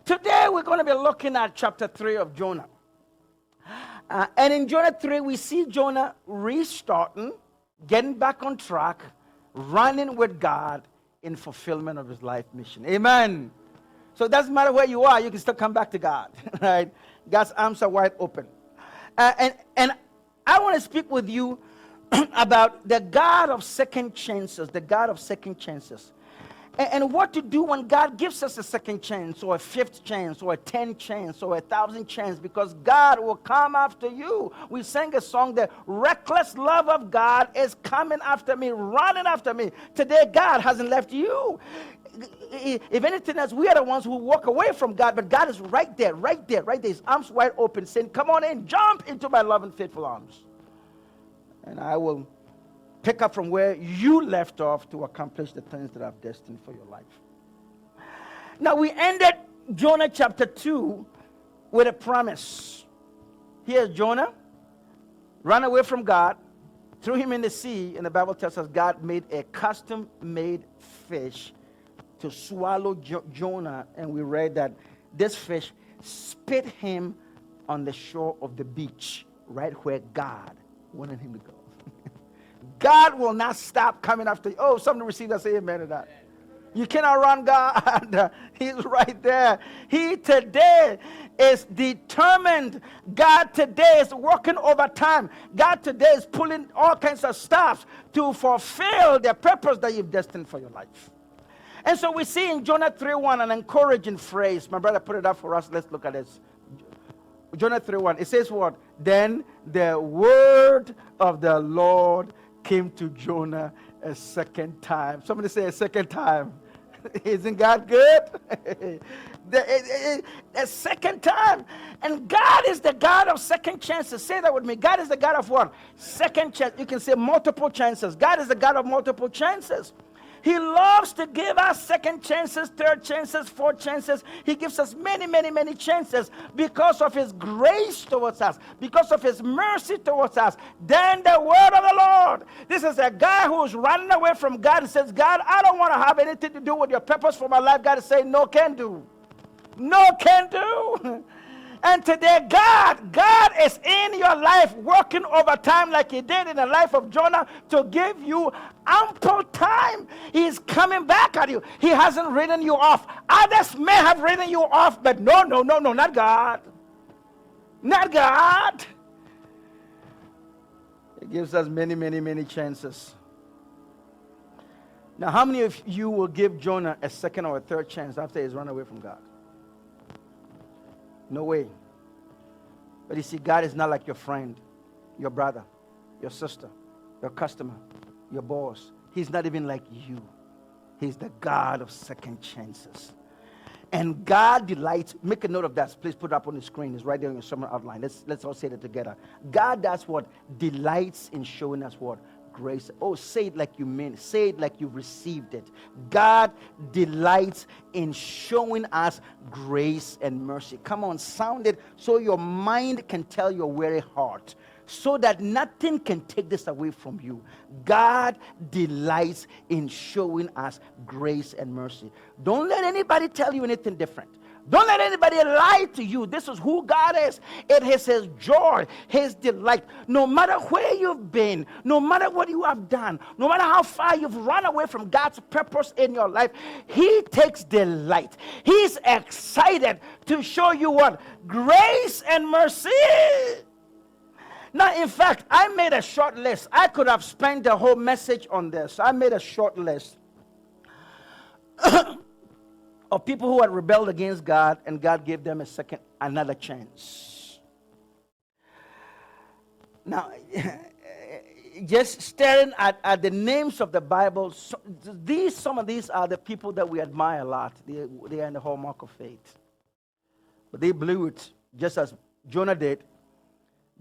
Today we're going to be looking at chapter 3 of Jonah. And in Jonah 3, we see Jonah restarting, getting back on track, running with God in fulfillment of his life mission. Amen. So it doesn't matter where you are, you can still come back to God. Right? God's arms are wide open. And I want to speak with you about the God of second chances, the God of second chances. And what to do when God gives us a second chance or a fifth chance or a 10th chance or 1,000 chance, because God will come after you. We sang a song, the reckless love of God is coming after me, running after me. Today, God hasn't left you. If anything else, we are the ones who walk away from God, but God is right there, right there, right there. His arms wide open, saying, come on in, jump into my loving, faithful arms. And I will pick up from where you left off to accomplish the things that I've destined for your life. Now, we ended Jonah chapter 2 with a promise. Here's Jonah, ran away from God, threw him in the sea, and the Bible tells us God made a custom-made fish to swallow Jonah, and we read that this fish spit him on the shore of the beach, right where God wanted him to go. God will not stop coming after you. Oh, somebody received that, say amen to that. You cannot run God. He's right there. He today is determined. God today is working overtime. God today is pulling all kinds of stuff to fulfill the purpose that you've destined for your life. And so we see in Jonah 3:1 an encouraging phrase. My brother put it up for us. Let's look at this. Jonah 3:1. It says what? Then the word of the Lord came to Jonah a second time. Somebody say a second time. Isn't God good? A second time. And God is the God of second chances. Say that with me. God is the God of what? Second chance. You can say multiple chances. God is the God of multiple chances. He loves to give us second chances, third chances, fourth chances. He gives us many, many, many chances because of his grace towards us, because of his mercy towards us. Then the word of the Lord. This is a guy who's running away from God and says, God, I don't want to have anything to do with your purpose for my life. God is saying, no can do. No can do. And today, God is in your life working overtime like he did in the life of Jonah to give you ample time. He's coming back at you. He hasn't written you off. Others may have written you off, but no, not God. Not God. He gives us many, many, many chances. Now, how many of you will give Jonah a second or a third chance after he's run away from God? No way. But you see, God is not like your friend, your brother, your sister, your customer, your boss. He's not even like you. He's the God of second chances. And God delights, make a note of that. Please put it up on the screen. It's right there in your sermon outline. Let's all say that together. God does what? Delights in showing us what? Grace. Oh, say it like you mean it. Say it like you received it. God delights in showing us grace and mercy. Come on, sound it so your mind can tell your weary heart, so that nothing can take this away from you. God delights in showing us grace and mercy. Don't let anybody tell you anything different. Don't let anybody lie to you. This is who God is. It is his joy, his delight. No matter where you've been, no matter what you have done, no matter how far you've run away from God's purpose in your life, he takes delight. He's excited to show you what? Grace and mercy. Now, in fact, I made a short list. I could have spent the whole message on this. I made a short list of people who had rebelled against God, and God gave them another chance. Now, just staring at the names of the Bible, some of these are the people that we admire a lot. They are in the hallmark of faith. But they blew it, just as Jonah did,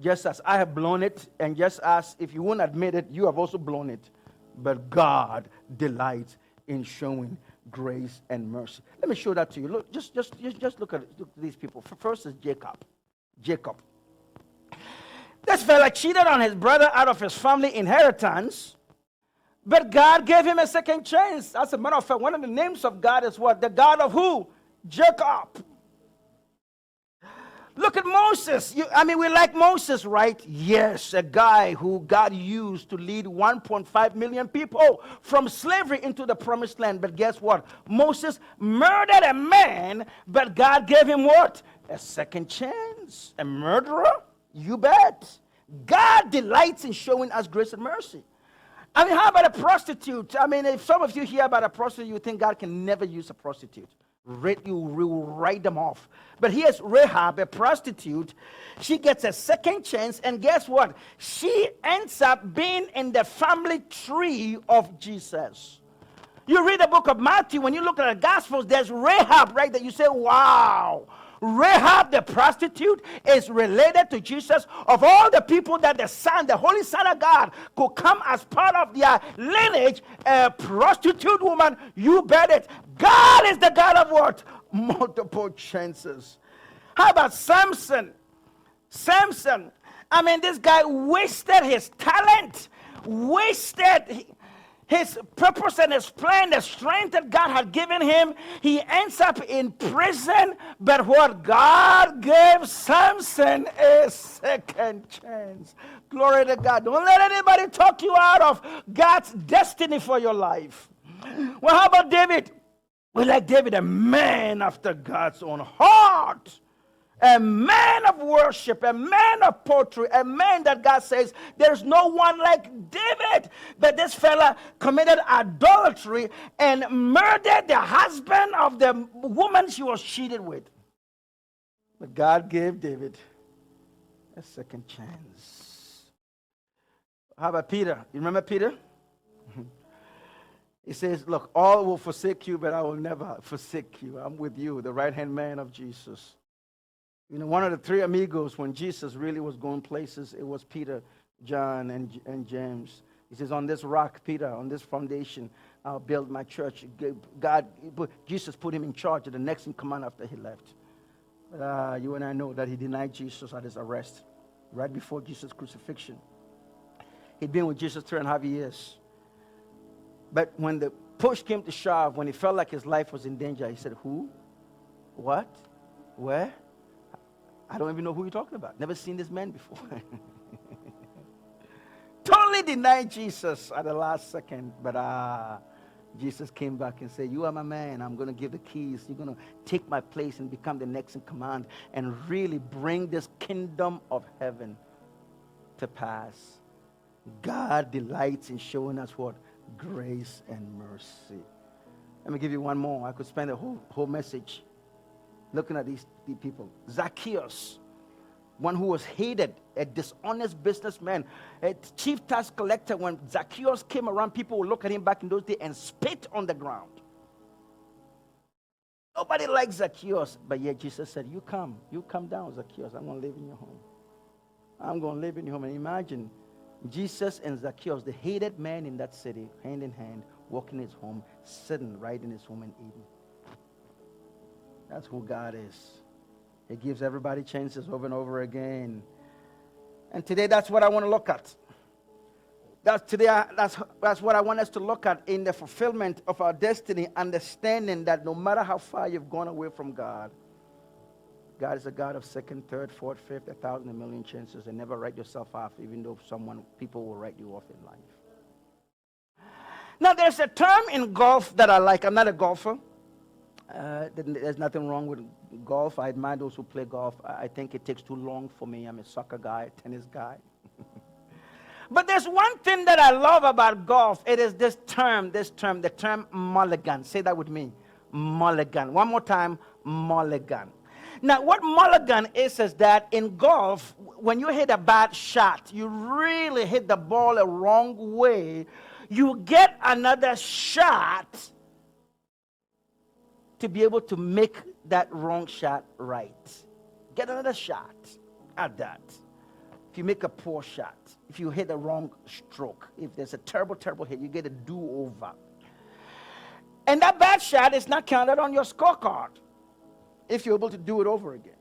just as I have blown it, and just as, if you won't admit it, you have also blown it. But God delights in showing grace and mercy. Let me show that to you. Look, just look at these people. First is Jacob. This fella cheated on his brother out of his family inheritance, but God gave him a second chance. As a matter of fact, one of the names of God is what? The God of who? Jacob. Look at Moses. We like Moses, right? Yes, a guy who God used to lead 1.5 million people from slavery into the promised land. But guess what? Moses murdered a man, but God gave him what? A second chance. A murderer? You bet. God delights in showing us grace and mercy. How about a prostitute? If some of you hear about a prostitute, you think God can never use a prostitute. You will write them off. But here's Rahab, a prostitute. She gets a second chance, and guess what? She ends up being in the family tree of Jesus. You read the book of Matthew, when you look at the Gospels, there's Rahab, right? That you say, wow. Rahab the prostitute is related to Jesus. Of all the people that the Holy Son of God could come as part of their lineage, a prostitute woman, you bet it. God is the God of what? Multiple chances. How about Samson? This guy wasted his talent, wasted his purpose and his plan, the strength that God had given him. He ends up in prison, but what God gave Samson a second chance. Glory to God. Don't let anybody talk you out of God's destiny for your life. Well, how about David? We like David, a man after God's own heart. A man of worship, a man of poetry, a man that God says there's no one like David. But this fella committed adultery and murdered the husband of the woman she was cheated with. But God gave David a second chance. How about Peter? You remember Peter? He says, look, all will forsake you, but I will never forsake you. I'm with you, the right-hand man of Jesus. One of the three amigos, when Jesus really was going places, it was Peter, John, and James. He says, on this rock, Peter, on this foundation, I'll build my church. Jesus put him in charge of the next in command after he left. But you and I know that he denied Jesus at his arrest, right before Jesus' crucifixion. He'd been with Jesus 3.5 years. But when the push came to shove, when he felt like his life was in danger, he said, who? What? Where? I don't even know who you're talking about. Never seen this man before. Totally denied Jesus at the last second. But Jesus came back and said, you are my man. I'm going to give the keys. You're going to take my place and become the next in command and really bring this kingdom of heaven to pass. God delights in showing us what? Grace and mercy. Let me give you one more. I could spend a whole message looking at these people. Zacchaeus, one who was hated, a dishonest businessman, a chief tax collector. When Zacchaeus came around, people would look at him back in those days and spit on the ground. Nobody liked Zacchaeus, but yet Jesus said, you come down, Zacchaeus. I'm going to live in your home. I'm going to live in your home. And imagine Jesus and Zacchaeus, the hated man in that city, hand in hand, walking in his home, sitting right in his home and eating. That's who God is. He gives everybody chances over and over again. And today, that's what I want to look at. That's what I want us to look at in the fulfillment of our destiny, understanding that no matter how far you've gone away from God, God is a God of second, third, fourth, fifth, 1,000, 1,000,000 chances, and never write yourself off, even though people will write you off in life. Now, there's a term in golf that I like. I'm not a golfer. There's nothing wrong with golf. I admire those who play golf. I think it takes too long for me. I'm a soccer guy, tennis guy. But there's one thing that I love about golf. It is the term mulligan. Say that with me. Mulligan. One more time, mulligan. Now, what mulligan is that in golf, when you hit a bad shot, you really hit the ball a wrong way, you get another shot to be able to make that wrong shot right. Get another shot at that. If you make a poor shot, if you hit a wrong stroke, if there's a terrible, terrible hit, you get a do-over. And that bad shot is not counted on your scorecard if you're able to do it over again.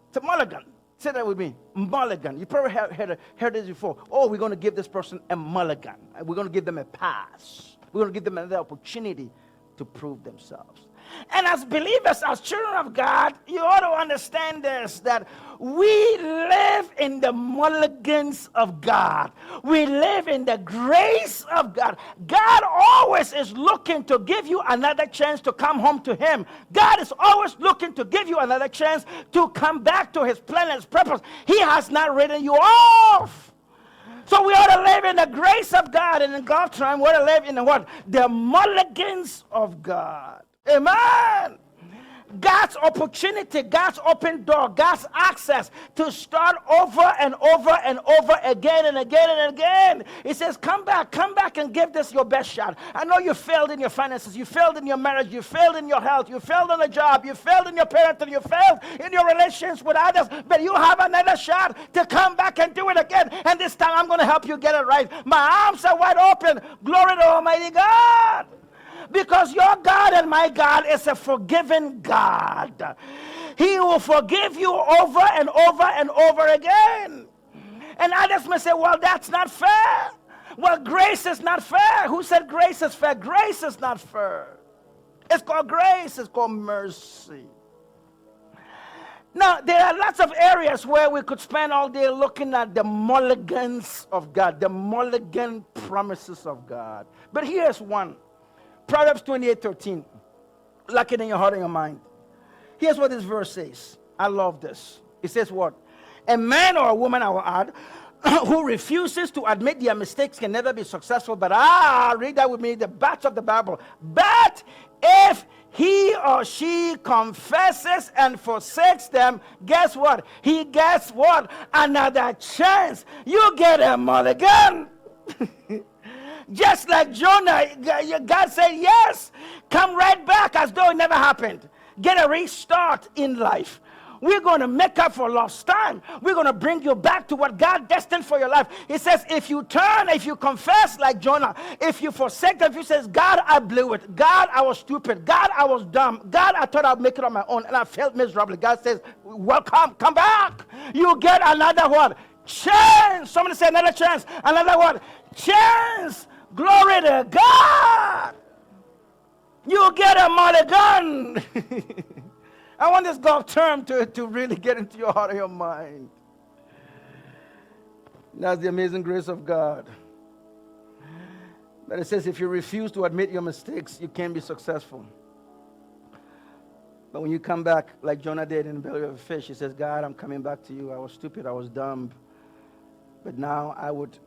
It's a mulligan. Say that with me. Mulligan. You probably heard this before. Oh, we're going to give this person a mulligan. We're going to give them a pass. We're going to give them another opportunity to prove themselves. And as believers, as children of God, you ought to understand this, that we live in the mulligans of God. We live in the grace of God. God always is looking to give you another chance to come home to him. God is always looking to give you another chance to come back to his plan and his purpose. He has not written you off. So we ought to live in the grace of God, and in God's time, we ought to live in the what? The mulligans of God. Amen. God's opportunity, God's open door, God's access to start over and over and over again and again and again. He says, come back and give this your best shot. I know you failed in your finances, you failed in your marriage, you failed in your health, you failed on the job, you failed in your parenting, you failed in your relations with others, but you have another shot to come back and do it again. And this time I'm going to help you get it right. My arms are wide open. Glory to Almighty God. Because your God and my God is a forgiving God. He will forgive you over and over and over again. And others may say, well, that's not fair. Well, grace is not fair. Who said grace is fair? Grace is not fair. It's called grace. It's called mercy. Now, there are lots of areas where we could spend all day looking at the mulligans of God, the mulligan promises of God. But here's one. Proverbs 28:13. Lock it in your heart and your mind. Here's what this verse says. I love this. It says what? A man or a woman, I will add, who refuses to admit their mistakes can never be successful. But read that with me, the bats of the Bible. But if he or she confesses and forsakes them, guess what? He gets what? Another chance. You get a mulligan. Just like Jonah, God said, yes, come right back as though it never happened. Get a restart in life. We're going to make up for lost time. We're going to bring you back to what God destined for your life. He says, if you turn, if you confess like Jonah, if you forsake them, if you says, God, I blew it. God, I was stupid. God, I was dumb. God, I thought I'd make it on my own, and I failed miserably. God says, welcome, come back. You get another one. Chance. Somebody say another chance. Another one. Chance. Glory to God. You get a mulligan. I want this golf term to really get into your heart and your mind. That's the amazing grace of God. But it says if you refuse to admit your mistakes, you can't be successful. But when you come back like Jonah did in the belly of a fish, he says, God, I'm coming back to you. I was stupid. I was dumb. But now I would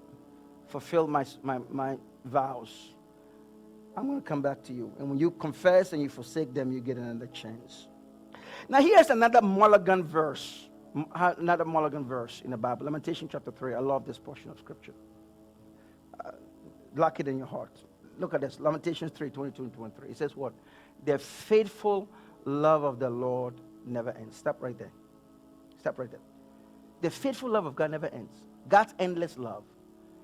fulfill my vows. I'm going to come back to you. And when you confess and you forsake them, you get another chance. Now here's another mulligan verse. Another mulligan verse in the Bible. Lamentation chapter 3. I love this portion of scripture. Lock it in your heart. Look at this. Lamentations 3, 22 and 23. It says what? The faithful love of the Lord never ends. Stop right there. Stop right there. The faithful love of God never ends. God's endless love.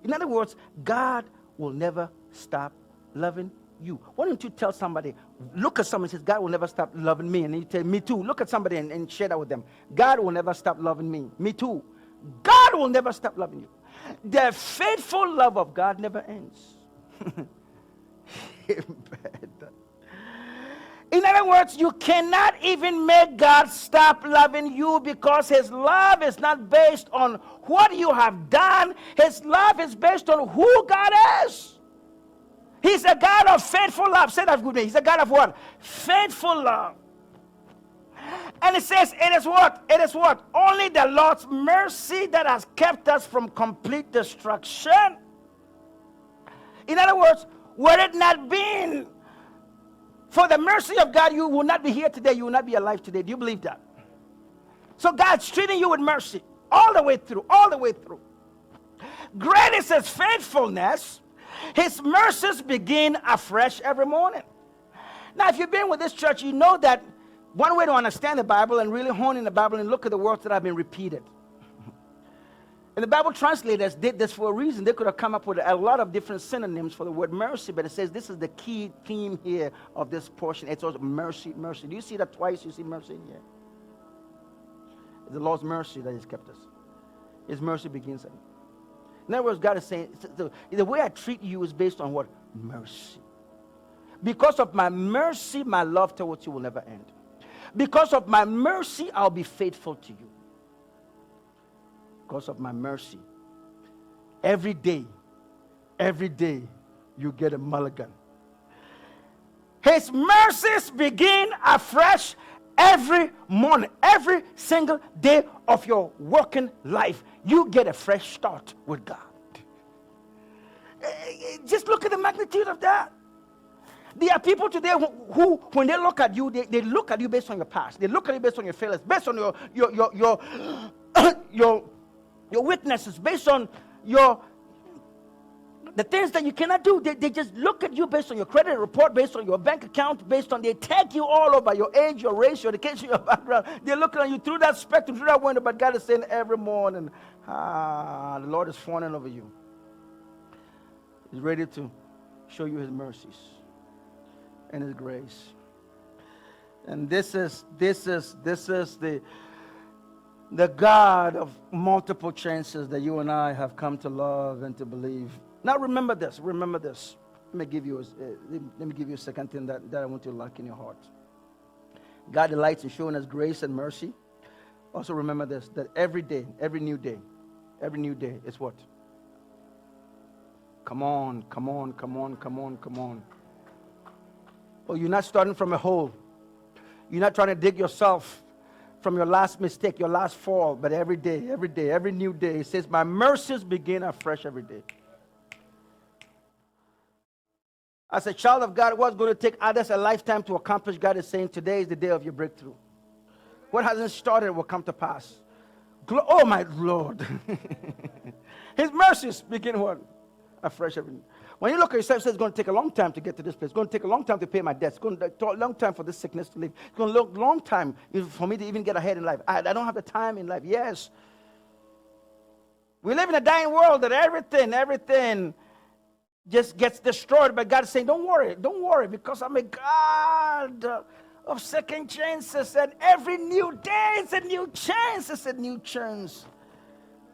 In other words, God will never stop loving you. Why don't you tell somebody, look at someone and says, God will never stop loving me. And you tell me too. Look at somebody and share that with them. God will never stop loving me. Me too. God will never stop loving you. The faithful love of God never ends. In other words, you cannot even make God stop loving you because his love is not based on what you have done. His love is based on who God is. He's a God of faithful love. Say that with me. He's a God of what? Faithful love. And it says, it is what? It is what? Only the Lord's mercy that has kept us from complete destruction. In other words, were it not been for the mercy of God, you will not be here today. You will not be alive today. Do you believe that? So God's treating you with mercy all the way through, all the way through. Great is his faithfulness. His mercies begin afresh every morning. Now, if you've been with this church, you know that one way to understand the Bible and really hone in the Bible and look at the words that have been repeated. And the Bible translators did this for a reason. They could have come up with a lot of different synonyms for the word mercy, but it says this is the key theme here of this portion. It's also mercy, mercy. Do you see that twice? You see mercy in here? It's the Lord's mercy that has kept us. His mercy begins. In other words, God is saying, the way I treat you is based on what? Mercy. Because of my mercy, my love towards you will never end. Because of my mercy, I'll be faithful to you. Because of my mercy. Every day, you get a mulligan. His mercies begin afresh every morning, every single day of your working life. You get a fresh start with God. Just look at the magnitude of that. There are people today who when they look at you, they look at you based on your past. They look at you based on your failures, based on your weaknesses, based on the things that you cannot do. They just look at you based on your credit report, based on your bank account, based on they tag you all over your age, your race, your education, your background. They're looking at you through that spectrum, through that window. But God is saying every morning, the Lord is fawning over you. He's ready to show you his mercies and his grace. And this is the God of multiple chances that you and I have come to love and to believe. Now remember this. Let me give you a second thing that I want you to lock in your heart. God delights in showing us grace and mercy. Also remember this, that every day, every new day is what? Come on. Oh, you're not starting from a hole. You're not trying to dig yourself from your last mistake, your last fall, but every day, every new day, it says, my mercies begin afresh every day. As a child of God, what's going to take others a lifetime to accomplish, God is saying, today is the day of your breakthrough. What hasn't started will come to pass. Oh, my Lord. His mercies begin what? Afresh every day. When you look at yourself, it's going to take a long time to get to this place. It's going to take a long time to pay my debts. It's going to take a long time for this sickness to leave. It's going to take a long time for me to even get ahead in life. I don't have the time in life. Yes. We live in a dying world that everything just gets destroyed. But God is saying, don't worry, because I'm a God of second chances. And every new day is a new chance. It's a new chance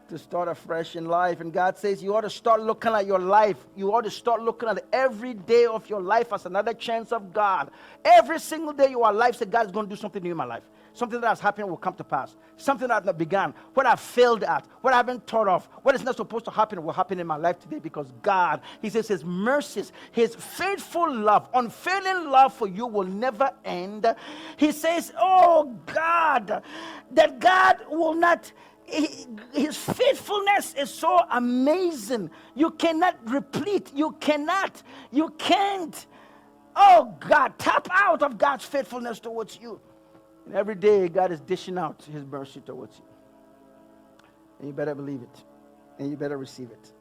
to start afresh in life. And God says you ought to start looking at your life. You ought to start looking at every day of your life as another chance of God. Every single day you are alive, say, God is going to do something new in my life. Something that has happened will come to pass. Something that has not begun. What I've failed at, what I haven't thought of, what is not supposed to happen will happen in my life today, because God, he says his mercies, his faithful love, unfailing love for you will never end. He says, oh God, that God will not, his faithfulness is so amazing. You cannot replete. You can't. Oh God, tap out of God's faithfulness towards you. And every day God is dishing out his mercy towards you. And you better believe it. And you better receive it.